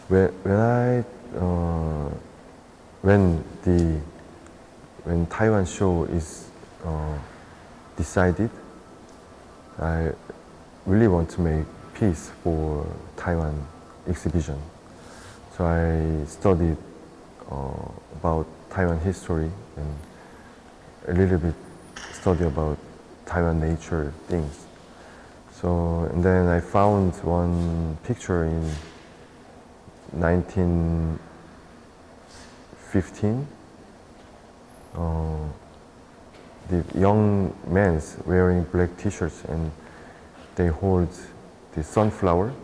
When when the when Taiwan show is decided, I really want to make piece for Taiwan exhibition. So I studied about Taiwan history and a little bit study about Taiwan nature things. So and then I found one picture in 1915. The young men wearing black t-shirts and they hold the sunflower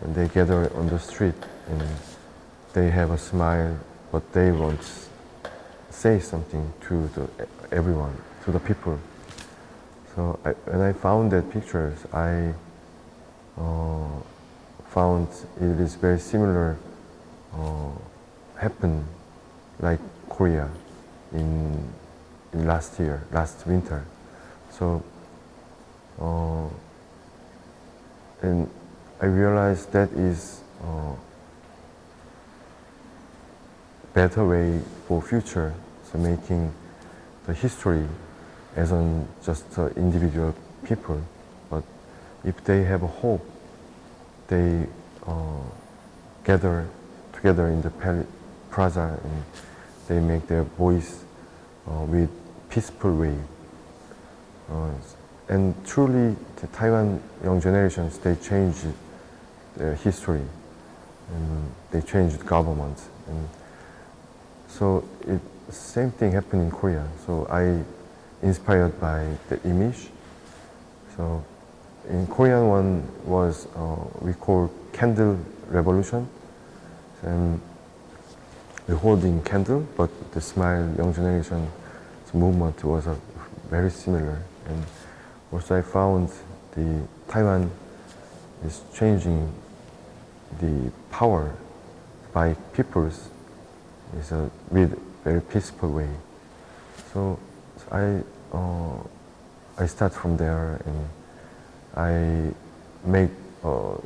and they gather on the street and they have a smile, but they want to say something to everyone, to the people. So when I found that pictures, I found it is very similar happened like Korea in last winter. So and I realized that is better way for future. So making the history as on just individual people, but if they have a hope, they gather together in the plaza and they make their voice with peaceful way. And truly, the Taiwan young generations, they changed their history and they changed government. And so same thing happened in Korea. So I inspired by the image. So in Korean one was we call candle revolution, and we're holding candle, but the Smile Young Generation movement was very similar. And also I found the Taiwan is changing the power by peoples is with very peaceful way. So I start from there and I make a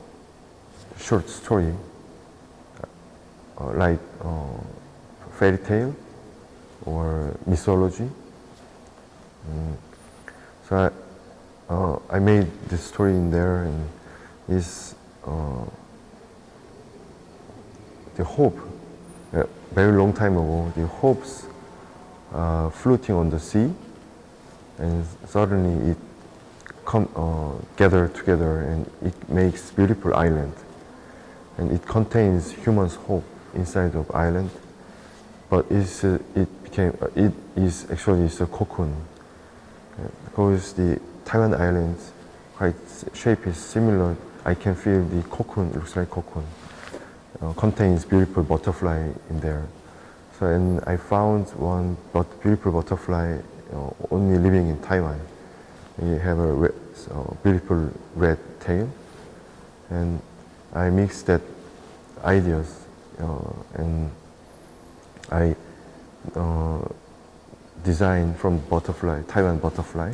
short story like fairy tale or mythology. So I made this story in there, and is the hope. Very long time ago, the hopes floating on the sea, and suddenly it gather together, and it makes beautiful island, and it contains humans' hope inside of island, but it is actually a cocoon, because the Taiwan islands quite shape is similar. I can feel the cocoon looks like cocoon. Contains beautiful butterfly in there. So and I found one beautiful butterfly only living in Taiwan. We have a beautiful red tail, and I mixed that ideas and I designed from butterfly, Taiwan butterfly,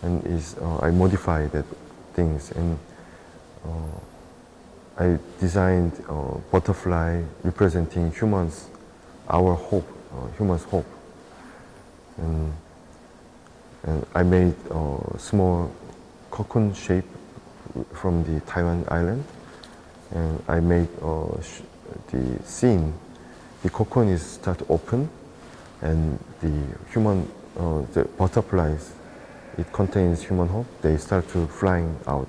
and I modified that things, and I designed butterfly representing humans, our hope, humans' hope, and I made a small cocoon shape from the Taiwan island, and I made the scene. The cocoon is start to open, and the butterflies, it contains human hope. They start to flying out,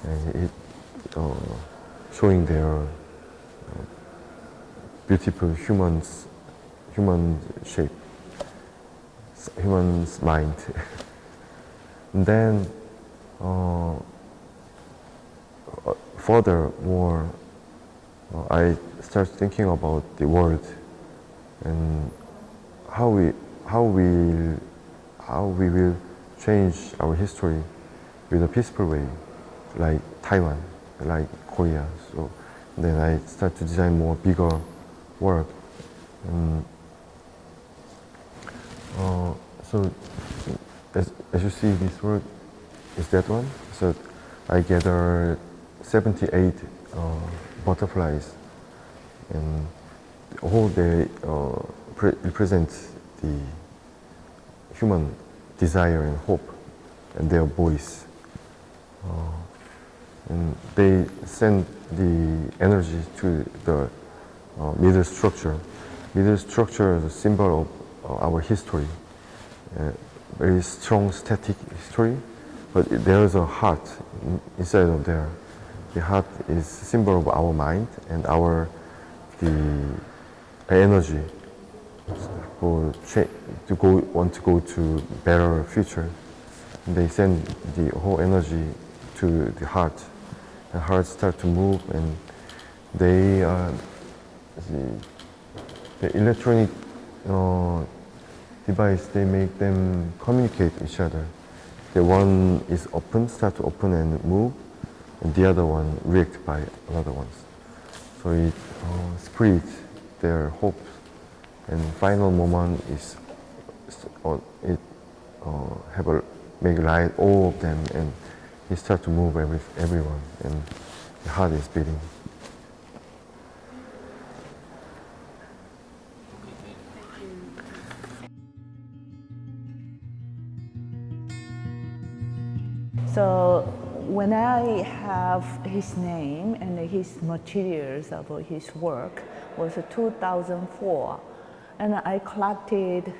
and it showing their beautiful human shape, human's mind. And then furthermore, I start thinking about the world and how we will change our history with a peaceful way, like Taiwan, like Korea. So then I start to design more bigger work. So as you see, this work is that one. So I gather 78 butterflies and all they represent the human desire and hope and their voice. And they send the energy to the middle structure. Middle structure is a symbol of our history, very strong static history, but there is a heart inside of there. The heart is a symbol of our mind and the energy want to go to better future. And they send the whole energy to the heart, and heart start to move, and the electronic device, they make them communicate each other. The one is open, start to open and move, and the other one react by another ones. So it spreads their hopes, and final moment is make light all of them, and it start to move everyone, and the heart is beating. So when I have his name and his materials of his work was 2004, and I collected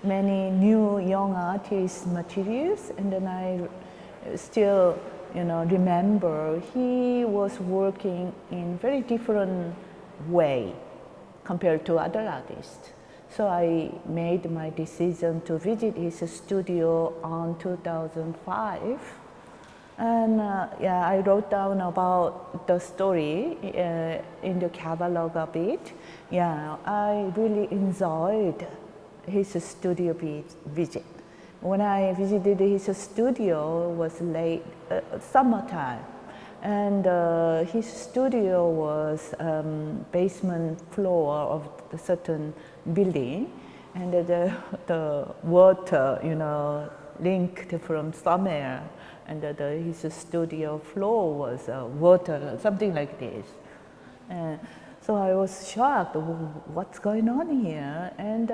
many new young artists' materials, and then I still remember he was working in very different way compared to other artists. So I made my decision to visit his studio on 2005. And I wrote down about the story in the catalog a bit. Yeah, I really enjoyed his studio visit. When I visited his studio, it was late summertime, and his studio was basement floor of a certain building, and the water, linked from somewhere, and his studio floor was water, something like this. So I was shocked, what's going on here? And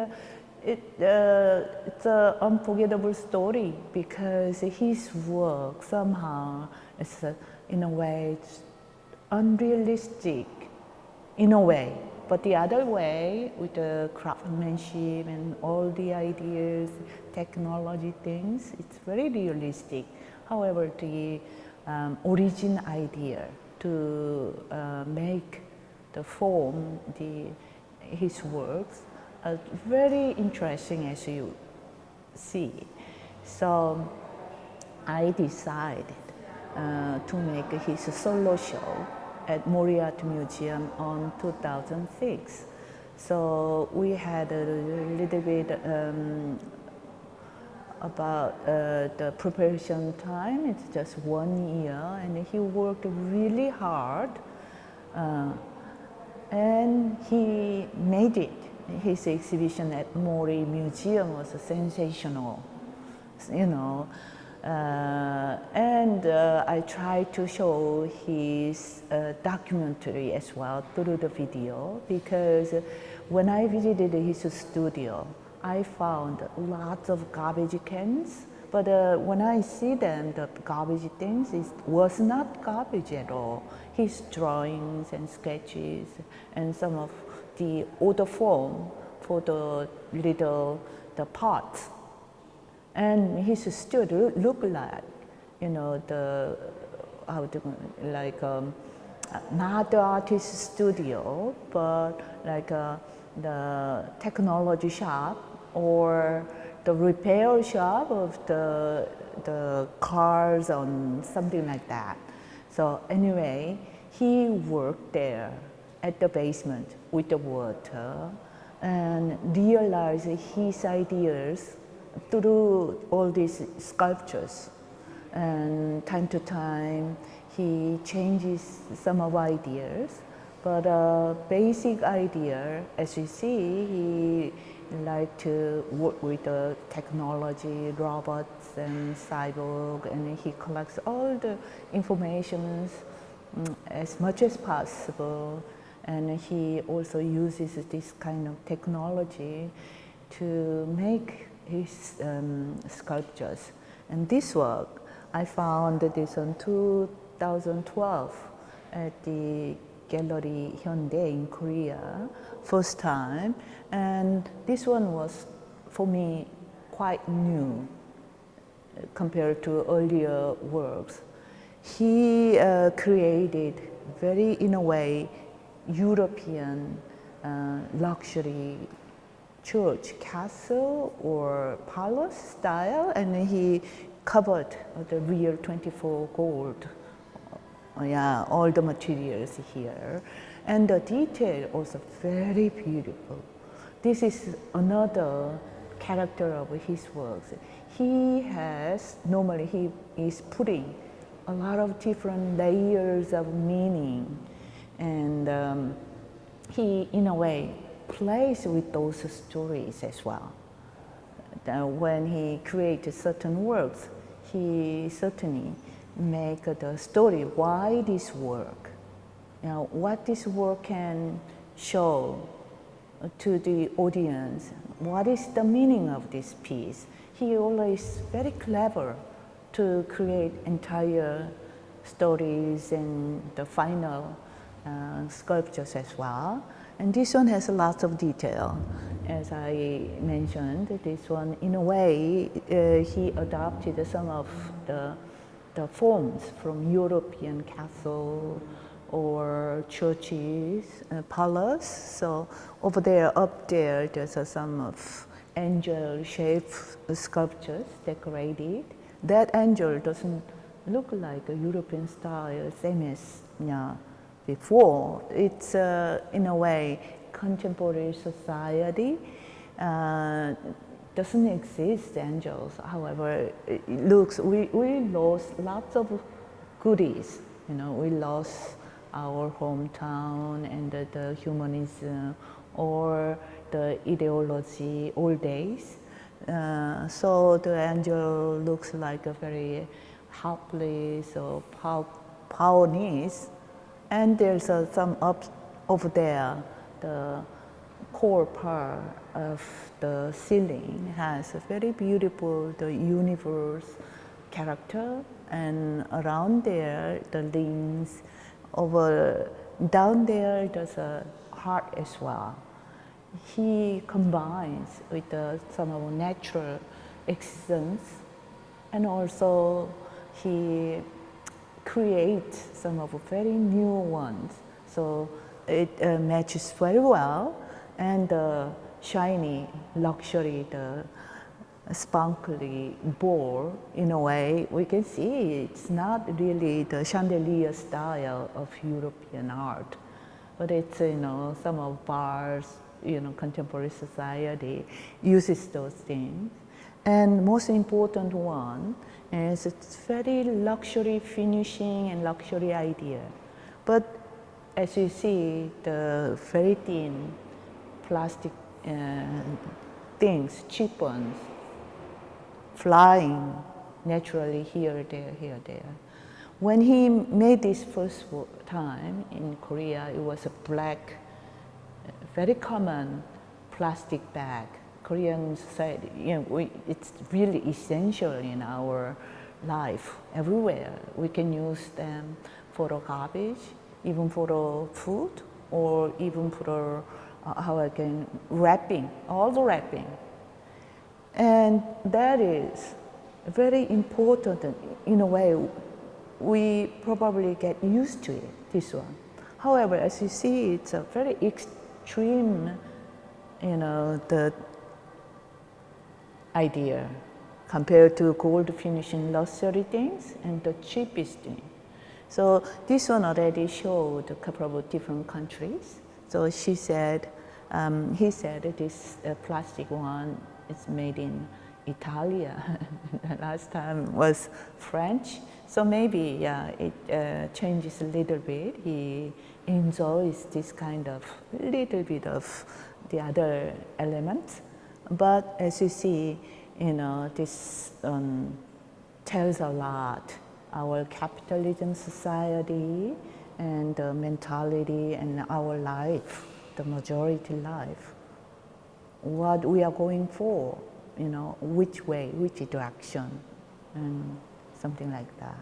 it's an unforgettable story because his work somehow is, in a way, it's unrealistic, in a way. But the other way, with the craftsmanship and all the ideas, technology things, it's very realistic. However, the origin idea to make the form, his works, are very interesting as you see. So I decided to make his solo show at Mori Art Museum on 2006. So we had a little bit about the preparation time. It's just 1 year, and he worked really hard, and he made it. His exhibition at Mori Museum was sensational, and I tried to show his documentary as well through the video, because when I visited his studio, I found lots of garbage cans, but when I see them, the garbage things, it was not garbage at all. His drawings and sketches and some of the older form for the pots. And his studio looked like, not the artist studio, but like the technology shop or the repair shop of the cars or something like that. So anyway, he worked there at the basement with the water and realized his ideas through all these sculptures. And time to time, he changes some of ideas, but basic idea, as you see, he liked to work with the technology, robots and cyborg, and he collects all the information as much as possible. And he also uses this kind of technology to make his sculptures. And this work, I found this in 2012 at the Gallery Hyundai in Korea, first time. And this one was, for me, quite new compared to earlier works. He created very, in a way, European luxury church, castle or palace style, and he covered the real 24 gold, all the materials here. And the detail also very beautiful. This is another character of his works. Normally he is putting a lot of different layers of meaning, and he, in a way, plays with those stories as well. When he creates certain works, he certainly make the story why this work, what this work can show to the audience, what is the meaning of this piece. He always very clever to create entire stories and the final sculptures as well. And this one has lots of detail. As I mentioned, this one, in a way, he adopted some of the forms from European castle or churches, palace. So over there, up there, there's some of angel-shaped sculptures decorated. That angel doesn't look like a European style, same as before. It's in a way contemporary society doesn't exist angels. However, it looks we lost lots of goodies. We lost our hometown and the humanism or the ideology old days. So the angel looks like a very helpless or powerless. And there's some up over there, the core part of the ceiling has a very beautiful, the universe character, and around there, the links, down there, there's a heart as well. He combines with some of natural existence, and also he creates some of very new ones. So it matches very well, and the shiny luxury, the sparkly bowl, in a way, we can see it's not really the chandelier style of European art, but it's, some of bars, contemporary society uses those things. And most important one is it's very luxury finishing and luxury idea. But as you see, the very thin plastic things, cheap ones, flying naturally here, there. When he made this first time in Korea, it was a black, very common plastic bag. Koreans said, it's really essential in our life. Everywhere we can use them for the garbage, even for the food, or even for wrapping, all the wrapping. And that is very important. In a way, we probably get used to it, this one. However, as you see, it's a very extreme, the idea compared to gold finishing luxury things and the cheapest thing. So this one already showed a couple of different countries. So he said this plastic one is made in Italia. Last time was French. So maybe, it changes a little bit. He enjoys this kind of little bit of the other elements. But as you see, this tells a lot. Our capitalism society and the mentality and our life, the majority life, what we are going for, which way, which direction, and something like that.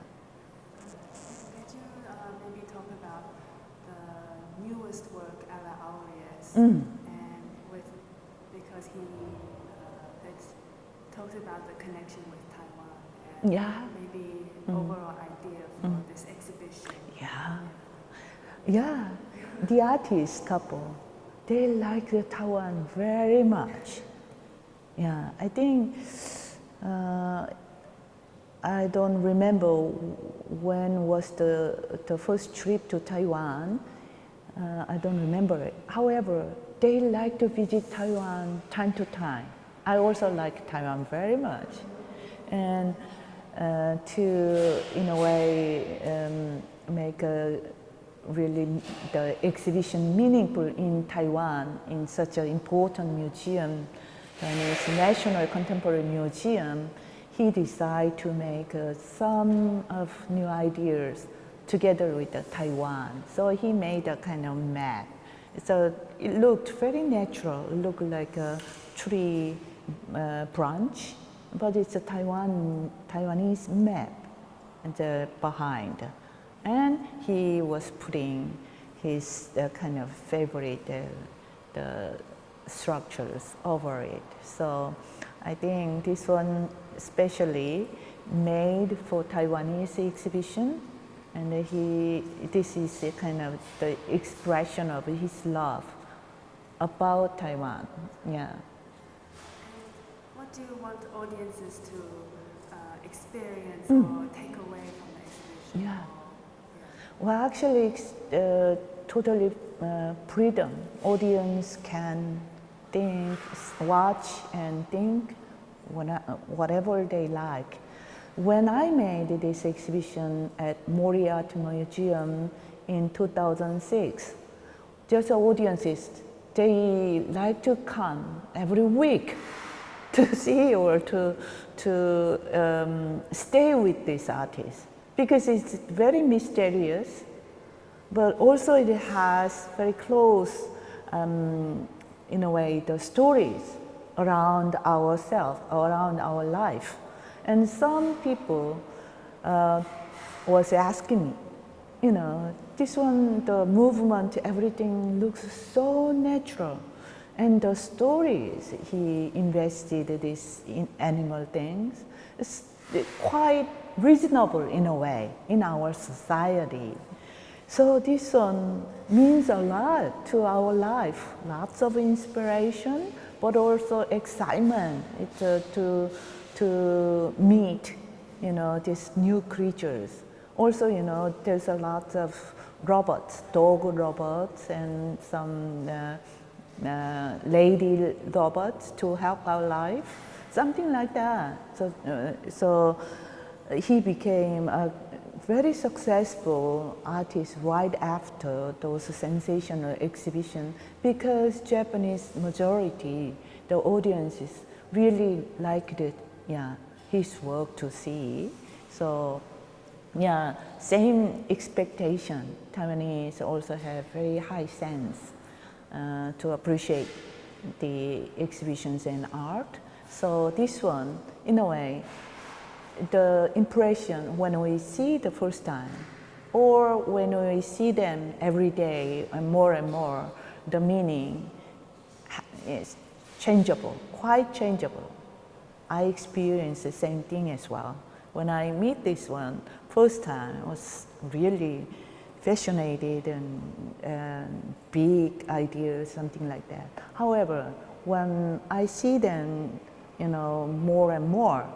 Could you maybe talk about the newest work, Aureus, Mm. and because he talks about the connection with Taiwan, and Yeah. maybe overall idea for this exhibition. Yeah, the artist couple, they like the Taiwan very much. Yeah, I think I don't remember when was the first trip to Taiwan. I don't remember it. However, they like to visit Taiwan time to time. I also like Taiwan very much, and to, in a way, make the exhibition meaningful in Taiwan, in such an important museum, Chinese National Contemporary Museum. He decided to make some of new ideas together with Taiwan. So he made a kind of map. So it looked very natural. It looked like a tree branch, but it's a Taiwanese map behind. And he was putting his kind of favorite the structures over it. So I think this one especially made for Taiwanese exhibition, and this is a kind of the expression of his love about Taiwan. Yeah. What do you want audiences to experience or take away from the exhibition? Yeah. Well, actually, it's totally freedom. Audience can think, watch, and think whatever they like. When I made this exhibition at Mori Art Museum in 2006, just audiences, they like to come every week to see or to stay with this artist, because it's very mysterious, but also it has very close, in a way, the stories around ourselves, around our life. And some people was asking me, this one, the movement, everything looks so natural. And the stories he invested this in animal things is quite reasonable in a way in our society. So this one means a lot to our life, lots of inspiration, but also excitement to meet, these new creatures. Also, there's a lot of robots, dog robots, and some lady robots to help our life, something like that. So he became a very successful artist right after those sensational exhibitions, because Japanese majority, the audiences really liked it, his work to see. So same expectation. Taiwanese also have very high sense to appreciate the exhibitions and art. So this one, in a way, the impression when we see the first time, or when we see them every day and more, the meaning is changeable, quite changeable. I experienced the same thing as well. When I meet this one first time, I was really fascinated and big ideas, something like that. However, when I see them, more and more,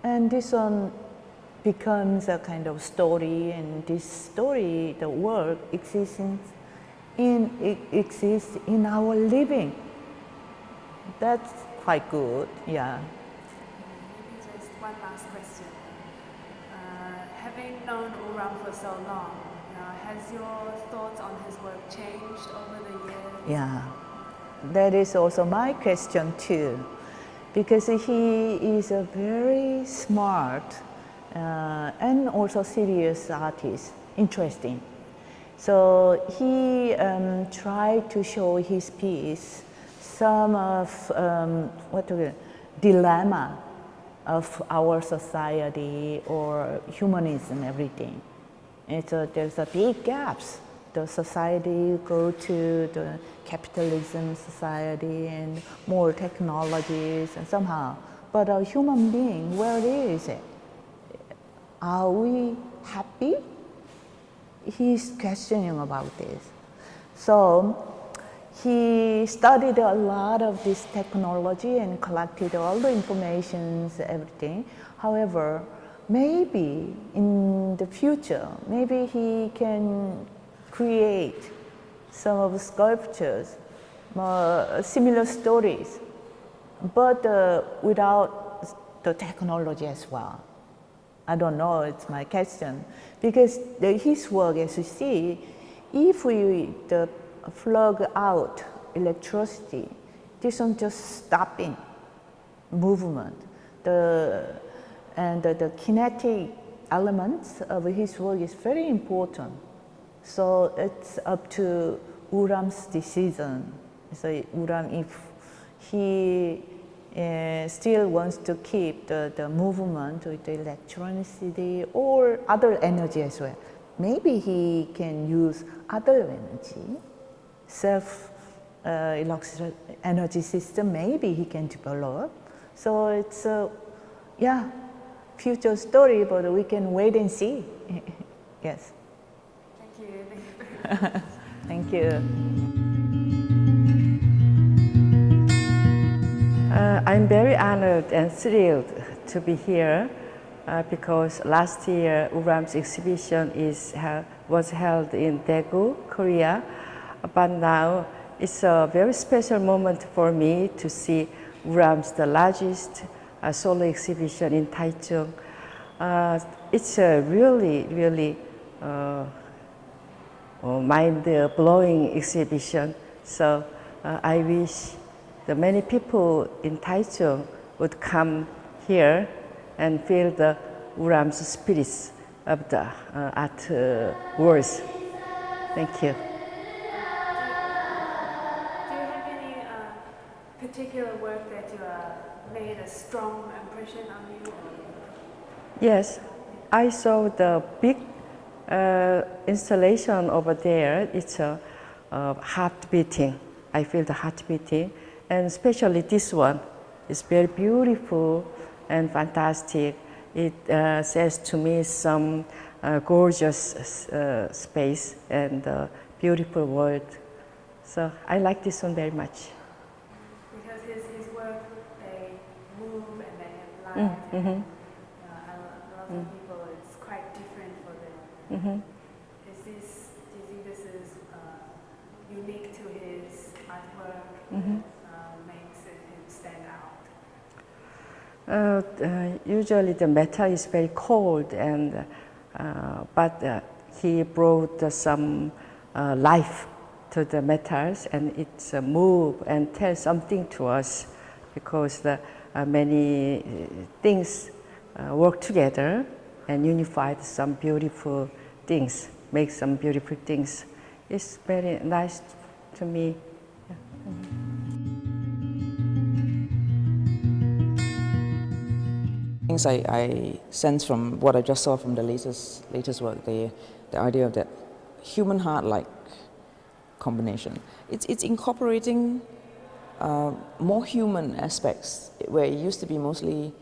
and this one becomes a kind of story, and this story, the work exists in our living. That's quite good, yeah. Maybe just one last question. Having known Uram for so long, has your thoughts on his work changed over the years? Yeah, that is also my question too, because he is a very smart and also serious artist, interesting. So he tried to show his piece some of dilemma of our society or humanism, everything. And so there's a big gaps. The society go to the capitalism society and more technologies and somehow. But a human being, where is it? Are we happy? He's questioning about this. So he studied a lot of this technology and collected all the information, everything. However, maybe in the future, maybe he can create some of the sculptures, similar stories, but without the technology as well. I don't know, it's my question. Because his work, as you see, if we plug out electricity, this one just stopping movement. And the kinetic elements of his work is very important. So it's up to Uram's decision. So Uram, if he still wants to keep the movement with the electricity or other energy as well. Maybe he can use other energy, energy system, maybe he can develop. So it's future story, but we can wait and see. Yes. Thank you. Thank you. I'm very honored and thrilled to be here because last year Uram's exhibition was held in Daegu, Korea, but now it's a very special moment for me to see Uram's the largest solo exhibition in Taichung. It's a really mind-blowing exhibition. So I wish the many people in Taichung would come here and feel the Uram's spirits of the art world. Thank you. Do you have any particular work that you made a strong impression on you? Yes, I saw the big installation over there. It's a heart beating. I feel the heart beating. And especially this one is very beautiful and fantastic. It says to me some gorgeous space and beautiful world. So I like this one very much. Because his work, they move and they have life. Mm-hmm. A lot of people, it's quite different for them. Mm-hmm. Do you think this is unique to his artwork? Mm-hmm. Makes him stand out? Usually the metal is very cold, and but he brought some life to the metals, and it's move and tell something to us because the many things work together and unified some beautiful things, make some beautiful things. It's very nice to me. Yeah. Things I sense from what I just saw from the latest work, the idea of that human heart-like combination. It's incorporating more human aspects where it used to be mostly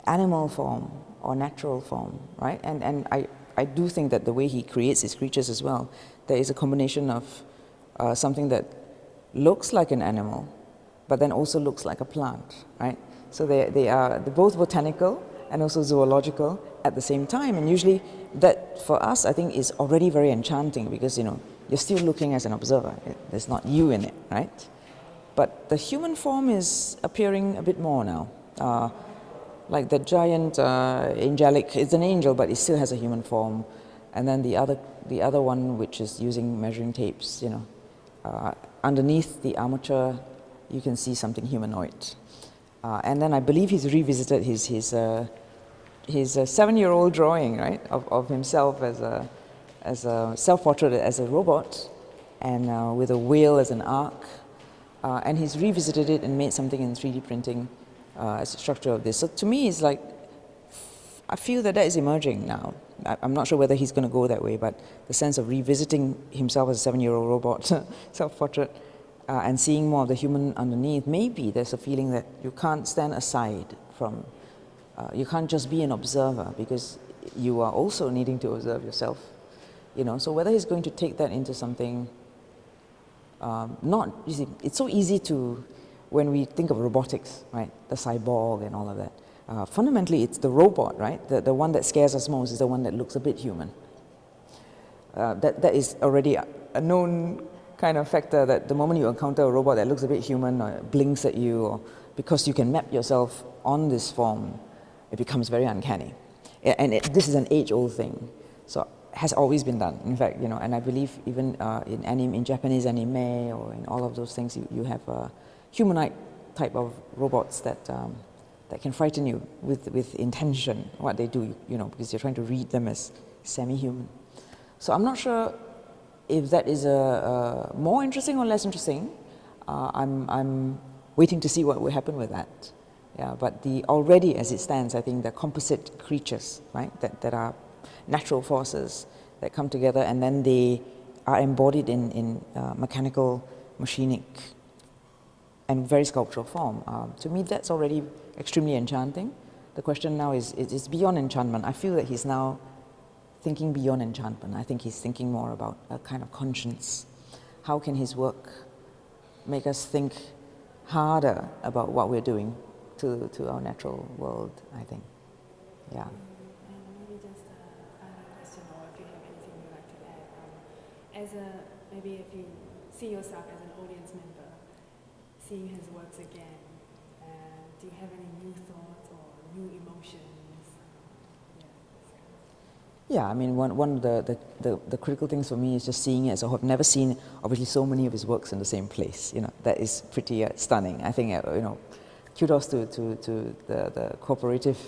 animal form or natural form, right? And I do think that the way he creates his creatures as well, there is a combination of something that looks like an animal, but then also looks like a plant, right? So they're both botanical and also zoological at the same time. And usually that for us, I think, is already very enchanting because, you know, you're still looking as an observer. There's not you in it, right? But the human form is appearing a bit more now. Like the giant angelic, it's an angel, but it still has a human form. And then the other one, which is using measuring tapes, you know, underneath the armature, you can see something humanoid. And then I believe he's revisited his 7-year-old drawing, right, of himself as a self-portrait as a robot, and with a whale as an arc, and he's revisited it and made something in 3D printing as a structure of this. So to me, it's like, I feel that is emerging now. I'm not sure whether he's going to go that way, but the sense of revisiting himself as a 7-year-old robot self-portrait and seeing more of the human underneath, maybe there's a feeling that you can't stand aside from, you can't just be an observer, because you are also needing to observe yourself. You know, so whether he's going to take that into something, you see, it's so easy to, when we think of robotics, right, the cyborg and all of that, fundamentally it's the robot, right, the one that scares us most is the one that looks a bit human. That is already a known kind of factor, that the moment you encounter a robot that looks a bit human or blinks at you, or because you can map yourself on this form, it becomes very uncanny. And this is an age-old thing, so has always been done. In fact, you know, and I believe even in Japanese anime or in all of those things, you have humanoid type of robots that can frighten you with intention, what they do, you know, because you're trying to read them as semi-human. So I'm not sure if that is more interesting or less interesting. I'm waiting to see what will happen with that. Yeah, but already as it stands, I think the composite creatures, right, that are natural forces that come together and then they are embodied in mechanical, machinic, and very sculptural form. To me, that's already extremely enchanting. The question now is beyond enchantment. I feel that he's now thinking beyond enchantment. I think he's thinking more about a kind of conscience. How can his work make us think harder about what we're doing to our natural world, I think. Yeah. And maybe just a final question, or if you have anything you'd like to add. Maybe if you see yourself as an audience member, seeing his works again, do you have any new thoughts or new emotions? Yeah, I mean, one of the critical things for me is just seeing it. So I've never seen, obviously, so many of his works in the same place. You know, that is pretty stunning. I think, you know, kudos to the cooperative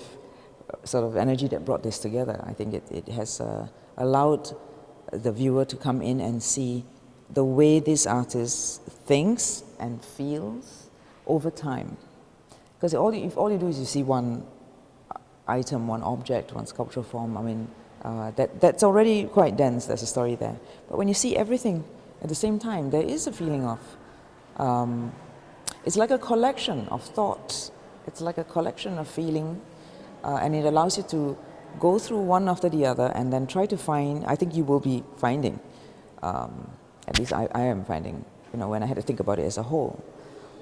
sort of energy that brought this together. I think it has allowed the viewer to come in and see the way this artist thinks and feels over time. Because if all you do is you see one item, one object, one sculptural form, I mean, that's already quite dense, there's a story there. But when you see everything at the same time, there is a feeling of, it's like a collection of thoughts, it's like a collection of feeling, and it allows you to go through one after the other and then try to find, I think you will be finding, at least I am finding, you know, when I had to think about it as a whole,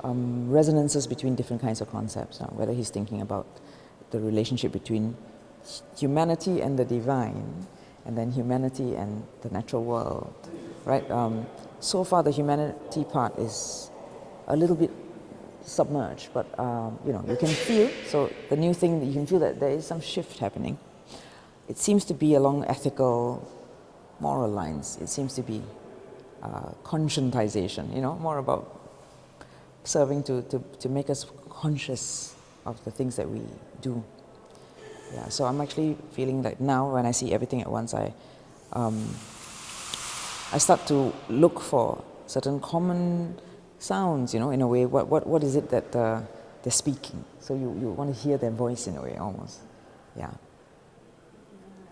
resonances between different kinds of concepts, whether he's thinking about the relationship between humanity and the divine, and then humanity and the natural world, right? So far the humanity part is a little bit submerged, but you know, you can feel, so the new thing, you can feel that there is some shift happening. It seems to be along ethical, moral lines. It seems to be conscientization, you know, more about serving to make us conscious of the things that we do. Yeah, so I'm actually feeling that now when I see everything at once, I start to look for certain common sounds, you know, in a way. What is it that they're speaking? So you want to hear their voice in a way, almost. Yeah.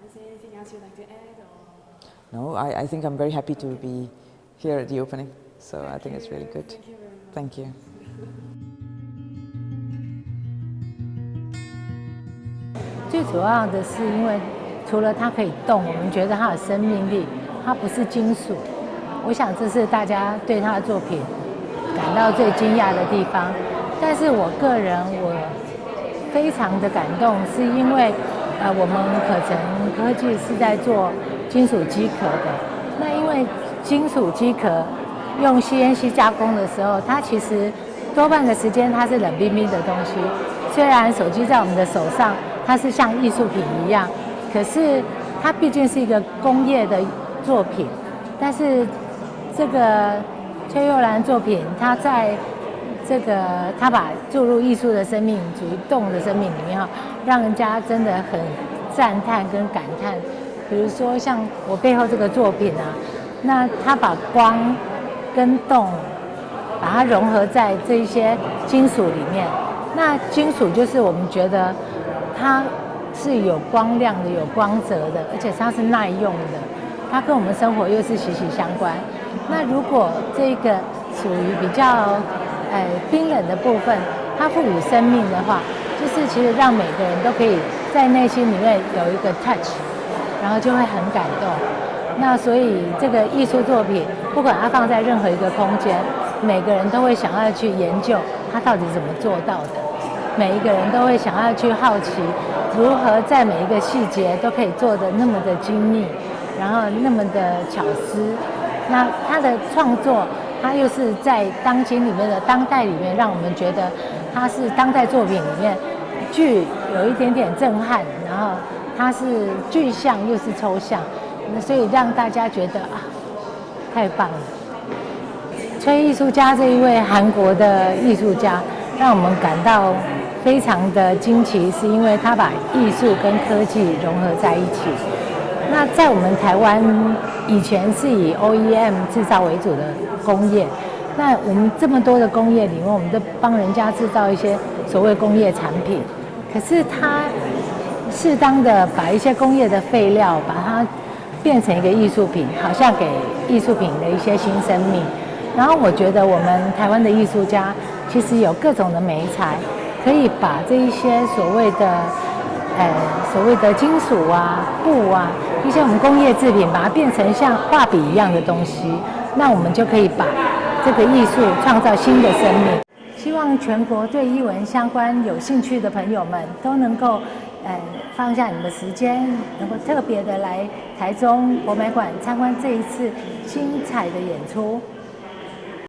Is there anything else you'd like to add? Or? No, I think I'm very happy to be here at the opening. So I think it's really good. Thank you very much. Thank you. 最主要的是，因为除了它可以动，我们觉得它有生命力，它不是金属。我想这是大家对他的作品感到最惊讶的地方。但是我个人我非常的感动，是因为我们可成科技是在做金属机壳的。那因为金属机壳用 CNC 加工的时候，它其实多半的时间它是冷冰冰的东西。虽然手机在我们的手上，它是像艺术品一样，可是它毕竟是一个工业的作品。但是这个崔佑兰作品，它在这个它把注入艺术的生命、主动的生命里面哈，让人家真的很赞叹跟感叹。比如说像我背后这个作品啊，那它把光跟动，把它融合在这一些金属里面。那金属就是我们觉得它是有光亮的、有光泽的，而且它是耐用的，它跟我们生活又是息息相关。那如果这个属于比较冰冷的部分，它赋予生命的话，就是其实让每个人都可以在内心里面有一个 touch， 然后就会很感动。那所以这个艺术作品，不管它放在任何一个空间，每个人都会想要去研究它到底怎么做到的。每一个人都会想要去好奇，如何在每一个细节都可以做得那么的精密，然后那么的巧思。那他的创作，他又是在当今里面的当代里面，让我们觉得他是当代作品里面具有一点点震撼，然后它是具象又是抽象，所以让大家觉得啊，太棒了。崔艺术家这一位韩国的艺术家，让我们感到非常的惊奇，是因为他把艺术跟科技融合在一起。那在我们台湾以前是以 OEM 制造为主的工业，那我们这么多的工业里面，我们都帮人家制造一些所谓工业产品，可是他适当的把一些工业的废料，把它变成一个艺术品，好像给艺术品的一些新生命。然后我觉得我们台湾的艺术家其实有各种的媒材，可以把这一些所谓的金属啊、布啊，一些我们工业制品，把它变成像画笔一样的东西，那我们就可以把这个艺术创造新的生命。希望全国对艺文相关有兴趣的朋友们都能够放下你们的时间，能够特别的来台中博美馆参观这一次精彩的演出。